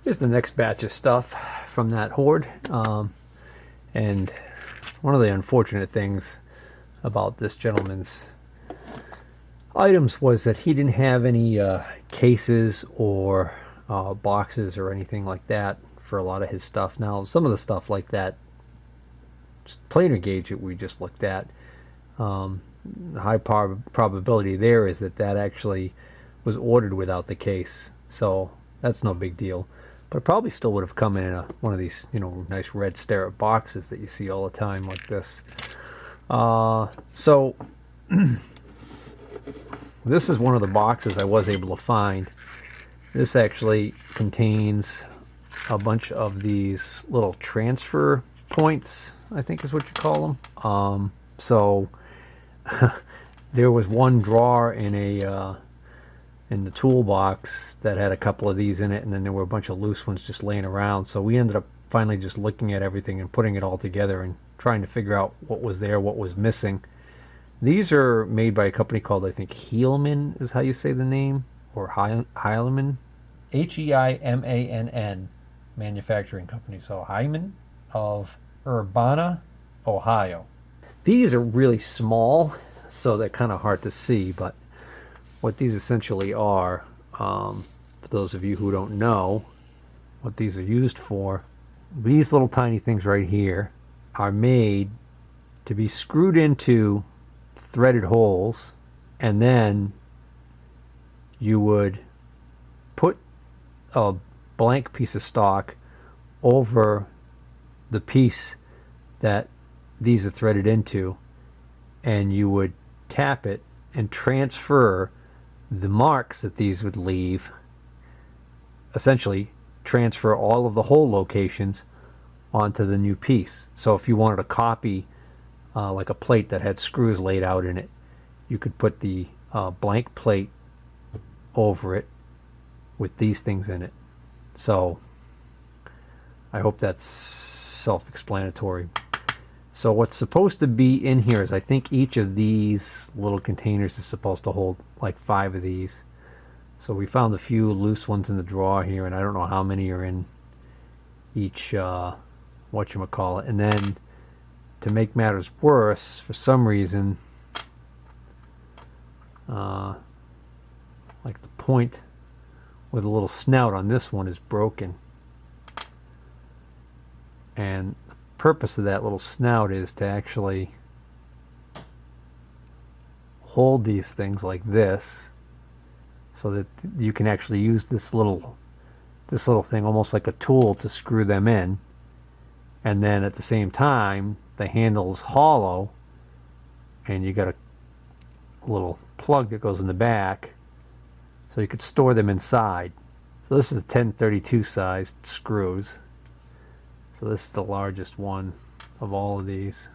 Here's the next batch of stuff from that hoard. And one of the unfortunate things about this gentleman's items was that he didn't have any cases or boxes or anything like that for a lot of his stuff. Now, some of the stuff like that, planer gauge that we just looked at, the high probability there is that that actually was ordered without the case. So that's no big deal. But it probably still would have come in one of these, nice red Starrett boxes that you see all the time like this. So this is one of the boxes I was able to find. This actually contains a bunch of these little transfer points, I think is what you call them. So there was one drawer in the toolbox that had a couple of these in it, and then there were a bunch of loose ones just laying around. So we ended up finally just looking at everything and putting it all together and trying to figure out what was there, what was missing. These are made by a company called, I think, Heilmann is how you say the name, or Heilmann, Heimann manufacturing company. So Hyman of Urbana, Ohio. These are really small, so they're kind of hard to see, but what these essentially are, for those of you who don't know what these are used for, these little tiny things right here are made to be screwed into threaded holes, and then you would put a blank piece of stock over the piece that these are threaded into, and you would tap it and transfer the marks that these would leave, essentially transfer all of the hole locations onto the new piece. So if you wanted to copy like a plate that had screws laid out in it, you could put the blank plate over it with these things in it. So I hope that's self-explanatory. So what's supposed to be in here is, I think each of these little containers is supposed to hold like 5 of these. So we found a few loose ones in the drawer here, and I don't know how many are in each whatchamacallit. And then to make matters worse, for some reason, like the point with a little snout on this one is broken. And the purpose of that little snout is to actually hold these things like this, so that you can actually use this little thing almost like a tool to screw them in. And then at the same time, the handle's hollow, and you got a little plug that goes in the back, so you could store them inside. So this is 1032 sized screws. So this is the largest one of all of these.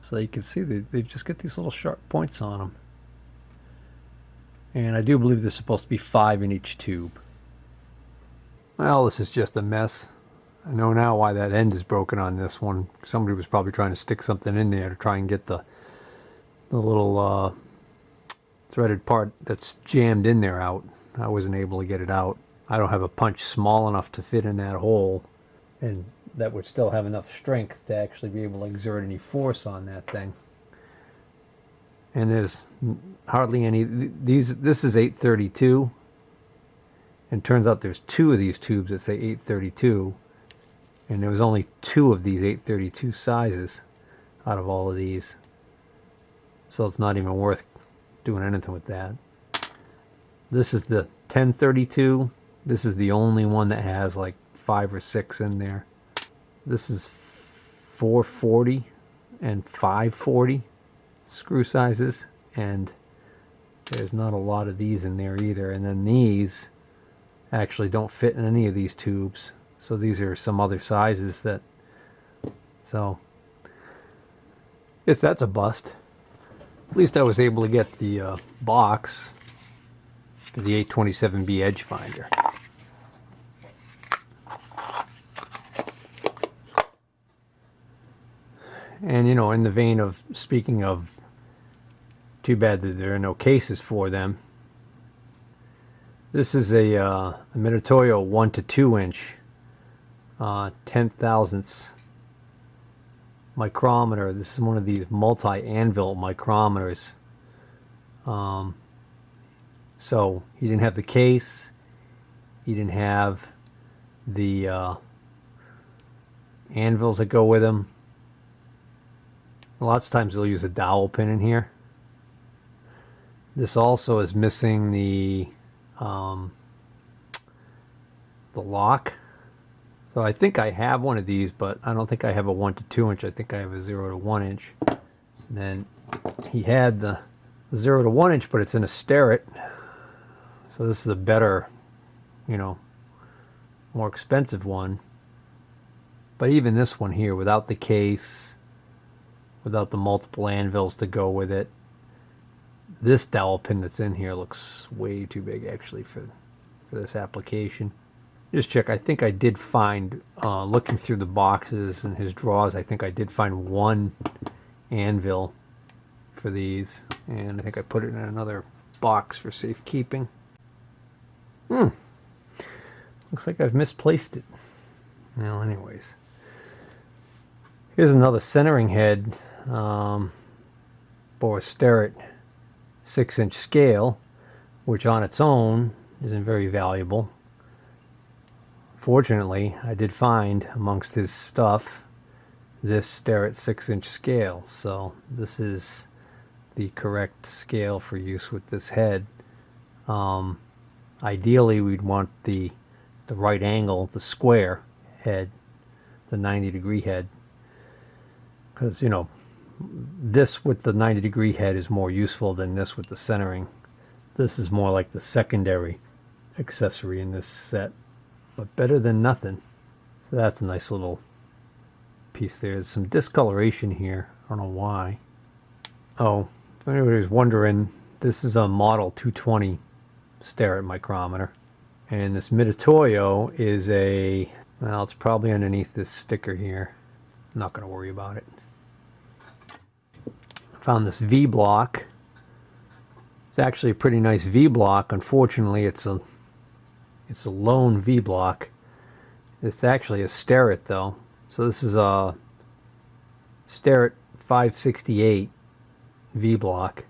So you can see they've just got these little sharp points on them. And I do believe there's supposed to be 5 in each tube. Well, this is just a mess. I know now why that end is broken on this one. Somebody was probably trying to stick something in there to try and get the little threaded part that's jammed in there out. I wasn't able to get it out. I don't have a punch small enough to fit in that hole, and that would still have enough strength to actually be able to exert any force on that thing. And there's hardly any. This is 832, and turns out there's 2 of these tubes that say 832, and there was only 2 of these 832 sizes out of all of these. So it's not even worth doing anything with that. This is the 1032. This is the only one that has like 5 or 6 in there. This is 440 and 540 screw sizes, and there's not a lot of these in there either. And then these actually don't fit in any of these tubes, so these are some other sizes that, so yes, that's a bust. At least I was able to get the box for the 827B edge finder. And in the vein of speaking of, too bad that there are no cases for them, This is a Mitutoyo 1 to 2 inch 10 thousandths micrometer. This is one of these multi-anvil micrometers. So he didn't have the case, he didn't have the anvils that go with him. Lots of times they'll use a dowel pin in here. This also is missing the lock. So I think I have one of these, but I don't think I have a 1 to 2 inch. I think I have a 0 to 1 inch. And then he had the 0 to 1 inch, but it's in a Starrett. So this is a better, more expensive one. But even this one here, without the case, without the multiple anvils to go with it, this dowel pin that's in here looks way too big actually for this application. Just check. I think I did find, looking through the boxes and his drawers, I think I did find one anvil for these, and I think I put it in another box for safekeeping. Looks like I've misplaced it. Well, anyways, here's another centering head for a Starrett 6-inch scale, which on its own isn't very valuable. Fortunately, I did find amongst his stuff this Starrett 6-inch scale, so this is the correct scale for use with this head. Ideally, we'd want the right angle, the square head, the 90-degree head, because this with the 90-degree head is more useful than this with the centering. This is more like the secondary accessory in this set, but better than nothing. So that's a nice little piece there. There's some discoloration here. I don't know why. Oh, if anybody's wondering, this is a model 220 Starrett micrometer. And this Mitutoyo is well, it's probably underneath this sticker here. I'm not going to worry about it. Found this V block. It's actually a pretty nice V block. Unfortunately, it's a lone V block. It's actually a Starrett though. So this is a Starrett 568 V block.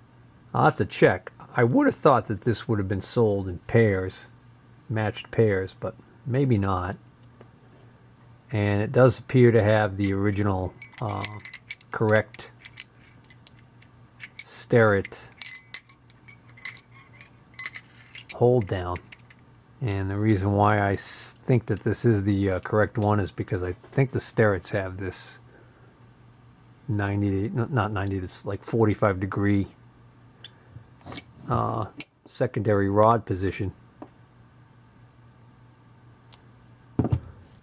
I'll have to check. I would have thought that this would have been sold in pairs, matched pairs, but maybe not. And it does appear to have the original correct Starrett hold down. And the reason why I think that this is the correct one is because I think the Starretts have this 90, not 90, it's like 45 degree secondary rod position.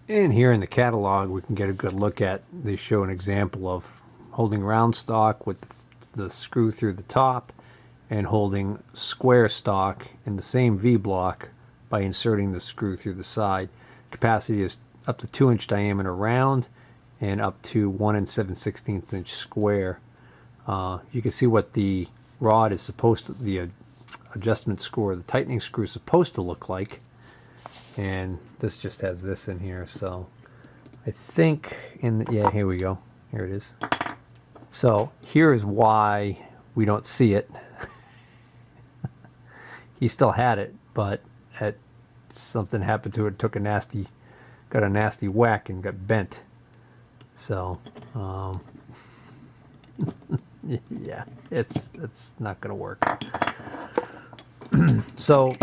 And here in the catalog we can get a good look at, they show an example of holding round stock with the screw through the top and holding square stock in the same V block by inserting the screw through the side. Capacity is up to 2-inch diameter round and up to 1 7/16 inch square. You can see what the rod is supposed to, the adjustment screw or the tightening screw is supposed to look like. And this just has this in here, so I think yeah, here we go. Here it is. So here is why we don't see it. He still had it, but something happened to it, got a nasty whack and got bent. So yeah, it's not gonna work. So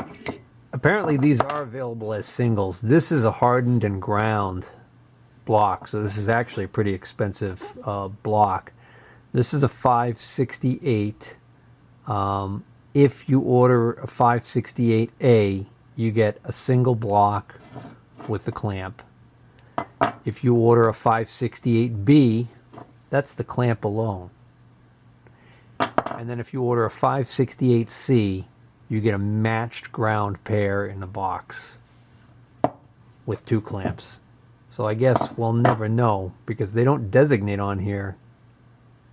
apparently these are available as singles. This is a hardened and ground block, so this is actually a pretty expensive block. This is a 568. If you order a 568A, you get a single block with the clamp. If you order a 568B, that's the clamp alone. And then if you order a 568C, you get a matched ground pair in the box with 2 clamps. So I guess we'll never know because they don't designate on here.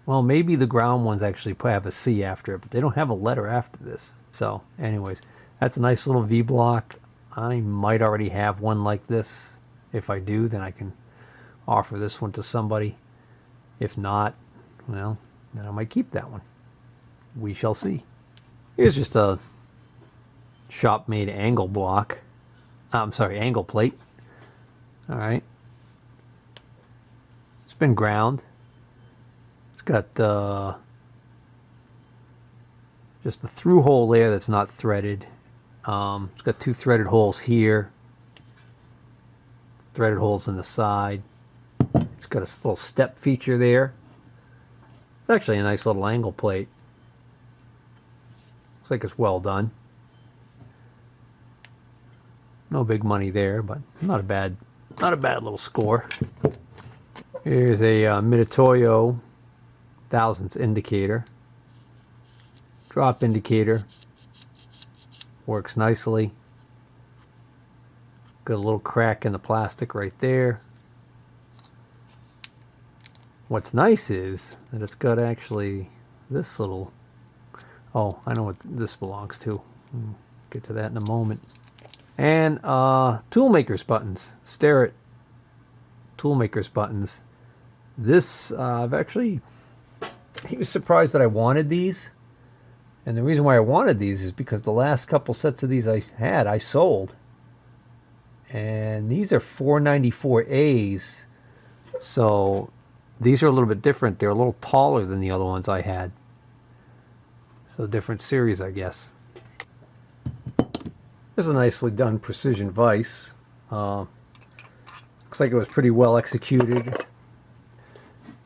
Well, maybe the ground ones actually have a C after it, but they don't have a letter after this. So anyways, That's a nice little V-block. I might already have one like this. If I do, then I can offer this one to somebody. If not, well, then I might keep that one. We shall see. Here's just a shop-made angle block. I'm sorry, angle plate. All right. It's been ground. It's got just a through hole there that's not threaded. It's got 2 threaded holes here. Threaded holes in the side. It's got a little step feature there. It's actually a nice little angle plate. Looks like it's well done. No big money there, but not a bad little score. Here's a Mitutoyo thousandths indicator. Drop indicator. Works nicely. Got a little crack in the plastic right there. What's nice is that it's got actually this little... Oh, I know what this belongs to. Get to that in a moment. And toolmakers buttons. Starrett toolmakers buttons. This, I've actually... He was surprised that I wanted these. And the reason why I wanted these is because the last couple sets of these I had, I sold. And these are 494As. So these are a little bit different. They're a little taller than the other ones I had. So different series, I guess. There's a nicely done precision vise. Looks like it was pretty well executed.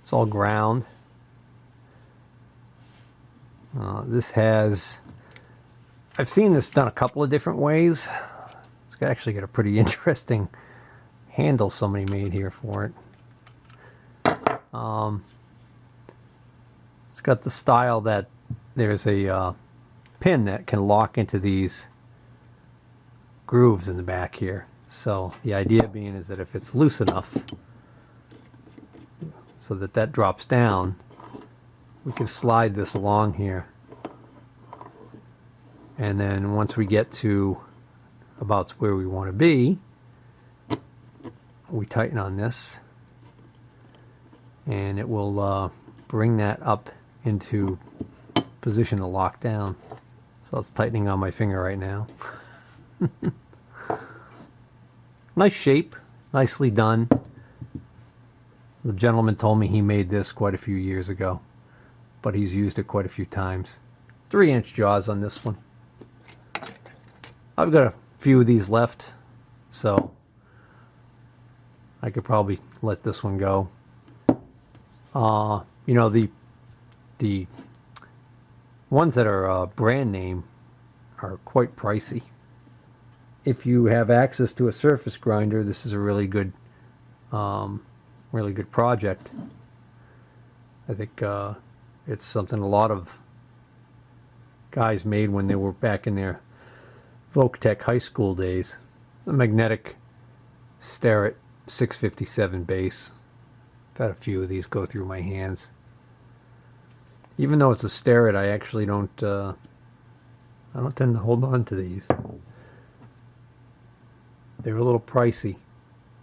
It's all ground. This has... I've seen this done a couple of different ways. It's actually got a pretty interesting handle somebody made here for it. It's got the style that there's a pin that can lock into these grooves in the back here. So the idea being is that if it's loose enough so that that drops down, we can slide this along here. And then once we get to about where we want to be, we tighten on this and it will bring that up into position to lock down. So it's tightening on my finger right now. Nice shape, nicely done. The gentleman told me he made this quite a few years ago, but he's used it quite a few times. 3-inch jaws on this one. I've got a few of these left, so I could probably let this one go. You know, the ones that are brand name are quite pricey. If you have access to a surface grinder, this is a really good project. I think it's something a lot of guys made when they were back in their Voc-Tech high school days. The magnetic Starrett 657 base. I've had a few of these go through my hands. Even though it's a Starrett, I actually don't tend to hold on to these. They're a little pricey,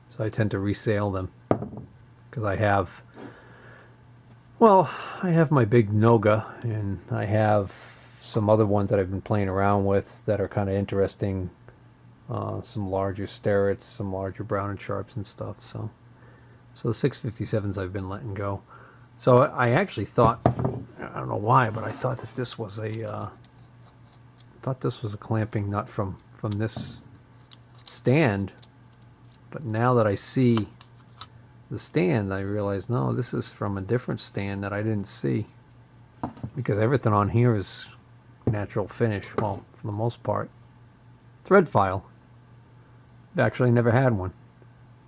so I tend to resale them because I have my big Noga, and I have some other ones that I've been playing around with that are kind of interesting. Some larger Starretts, some larger Brown and Sharps and stuff. So the 657s I've been letting go. So I actually thought, I don't know why, but I thought that this was a clamping nut from this stand. But now that I see the stand, I realize, no, this is from a different stand that I didn't see. Because everything on here is natural finish, well, for the most part. Thread file. I've actually never had one.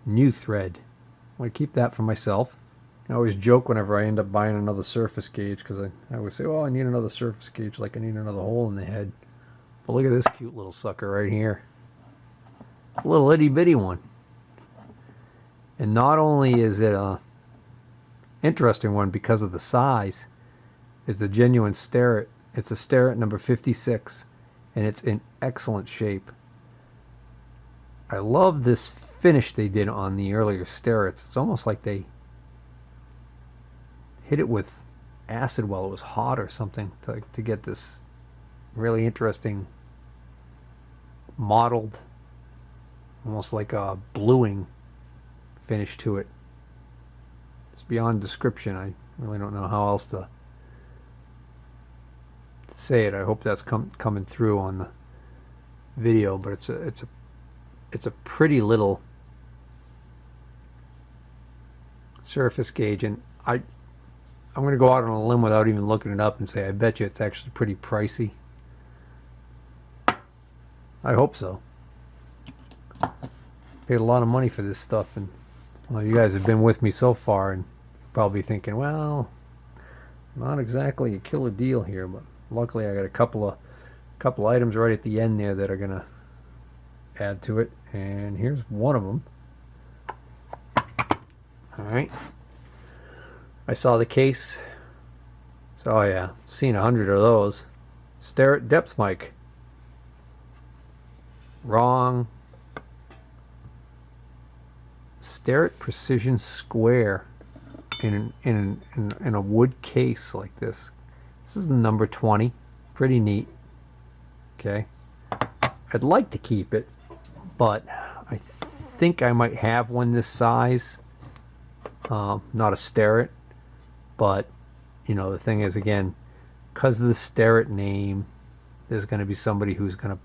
New thread. I'm going to keep that for myself. I always joke whenever I end up buying another surface gauge, because I always say, oh, I need another surface gauge like I need another hole in the head. But look at this cute little sucker right here. A little itty bitty one. And not only is it a interesting one because of the size, it's a genuine Starrett. It's a Starrett number 56. and it's in excellent shape. I love this finish they did on the earlier Starretts. It's almost like they hit it with acid while it was hot or something to get this really interesting mottled, almost like a bluing finish to it. It's beyond description. I really don't know how else to say it. I hope that's coming through on the video, but it's a pretty little surface gauge, and I'm going to go out on a limb without even looking it up and say I bet you it's actually pretty pricey. I hope so. Paid a lot of money for this stuff, and well, you guys have been with me so far and probably thinking, well, not exactly a killer deal here, but luckily I got a couple items right at the end there that are gonna add to it, and here's one of them. All right, I saw the case, so oh yeah, seen 100 of those. Starrett depth mic. Wrong. Starrett Precision Square in a wood case like this. This is the number 20. Pretty neat. Okay. I'd like to keep it, but I think I might have one this size. Not a Starrett, but you know, the thing is, again, because of the Starrett name, there's going to be somebody who's going to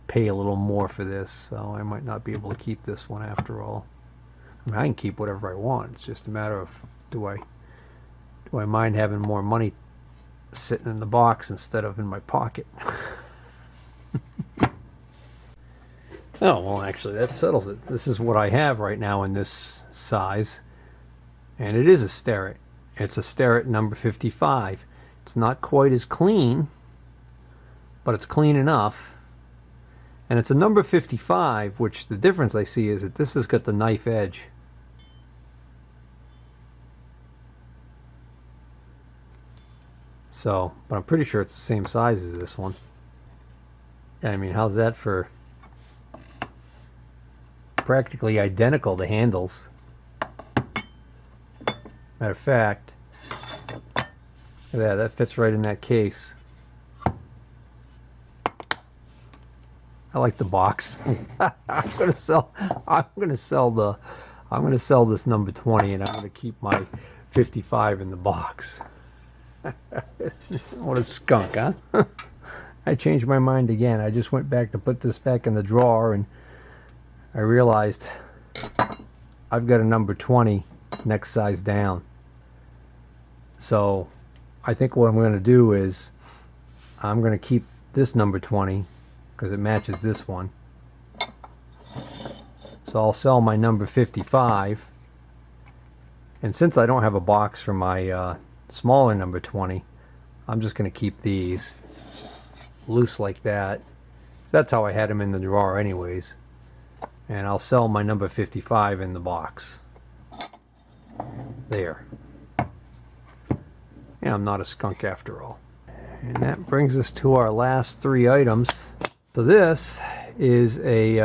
pay a little more for this, so I might not be able to keep this one after all. I mean, I can keep whatever I want. It's just a matter of do I mind having more money sitting in the box instead of in my pocket. Oh, well, actually, that settles it. This is what I have right now in this size, and it is a Starrett. It's a Starrett number 55. It's not quite as clean, but it's clean enough. And it's a number 55, which the difference I see is that this has got the knife edge. So, but I'm pretty sure it's the same size as this one. I mean, how's that for practically identical, the handles? Matter of fact, look at that, that fits right in that case. I like the box. I'm gonna sell this number 20, and I'm gonna keep my 55 in the box. What a skunk, huh? I changed my mind again. I just went back to put this back in the drawer, and I realized I've got a number 20 next size down. So I think what I'm going to do is I'm going to keep this number 20 because it matches this one. So I'll sell my number 55, and since I don't have a box for my smaller number 20, I'm just going to keep these loose like that. So that's how I had them in the drawer anyways, and I'll sell my number 55 in the box. There. Yeah, I'm not a skunk after all. And that brings us to our last three items. So this is a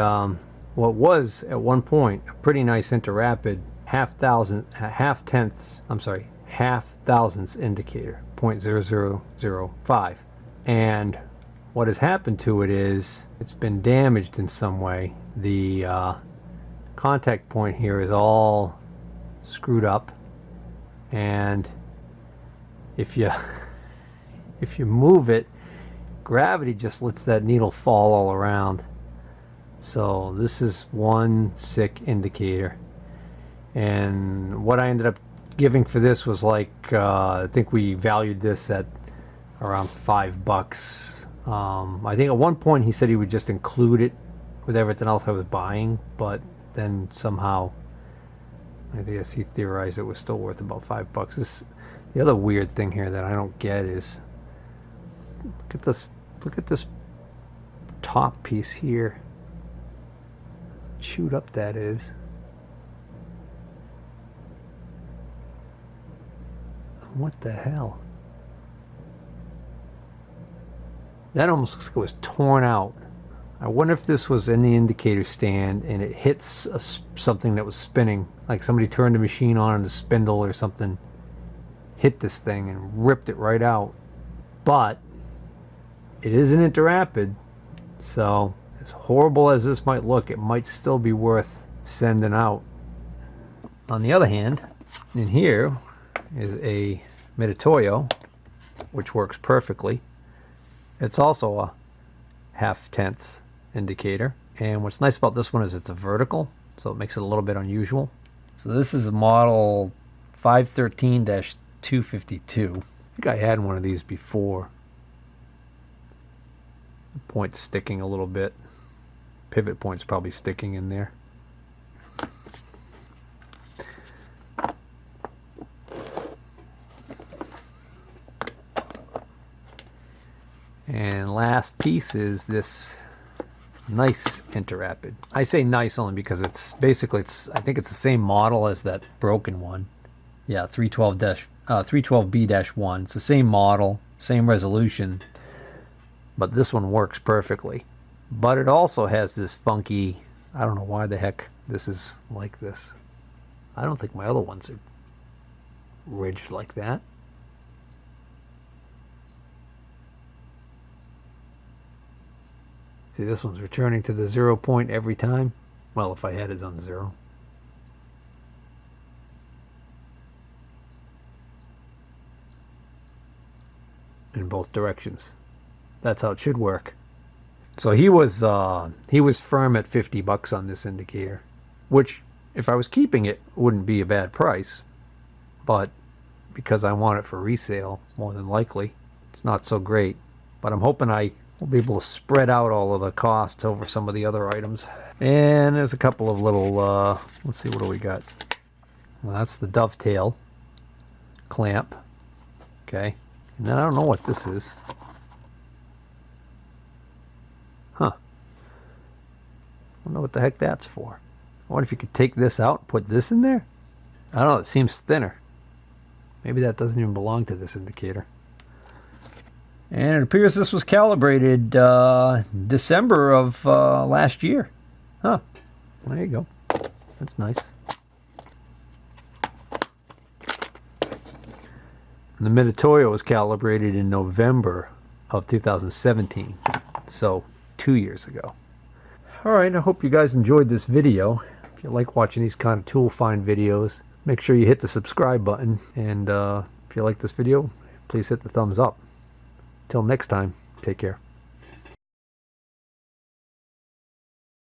what was at one point a pretty nice interrapid half thousandths indicator, 0.0005. And what has happened to it is it's been damaged in some way. The contact point here is all screwed up, and if you move it, gravity just lets that needle fall all around. So this is one sick indicator, and what I ended up giving for this was like I think we valued this at around $5. I think at one point he said he would just include it with everything else I was buying, but then somehow I guess he theorized it was still worth about $5. The other weird thing here that I don't get is look at this top piece here. Chewed up that is. What the hell? That almost looks like it was torn out. I wonder if this was in the indicator stand and it hits something that was spinning, like somebody turned the machine on and the spindle or something hit this thing and ripped it right out. But it is an Interrapid, so as horrible as this might look, it might still be worth sending out. On the other hand, in here is a Mitutoyo, which works perfectly. It's also a 0.5 indicator, and what's nice about this one is it's a vertical, so it makes it a little bit unusual. So this is a model 513-252. I think I had one of these before. The point's sticking a little bit. Pivot point's probably sticking in there. And last piece is this nice Interrapid. I say nice only because it's basically, I think it's the same model as that broken one. Yeah, 312B-1. It's the same model, same resolution, but this one works perfectly. But it also has this funky, I don't know why the heck this is like this. I don't think my other ones are ridged like that. See, this one's returning to the 0 point every time. Well, if I had it on 0. In both directions. That's how it should work. So he was firm at $50 on this indicator, which if I was keeping it wouldn't be a bad price, but because I want it for resale, more than likely, it's not so great. But I'm hoping I will be able to spread out all of the costs over some of the other items. And there's a couple of little, let's see, what do we got? Well, that's the dovetail clamp. Okay. And then I don't know what this is. Huh. I don't know what the heck that's for. I wonder if you could take this out and put this in there? I don't know, it seems thinner. Maybe that doesn't even belong to this indicator. And it appears this was calibrated December of last year. Huh. Well, there you go. That's nice. And the Mitutoyo was calibrated in November of 2017. So 2 years ago. Alright, I hope you guys enjoyed this video. If you like watching these kind of tool find videos, make sure you hit the subscribe button. And if you like this video, please hit the thumbs up. Till next time, take care.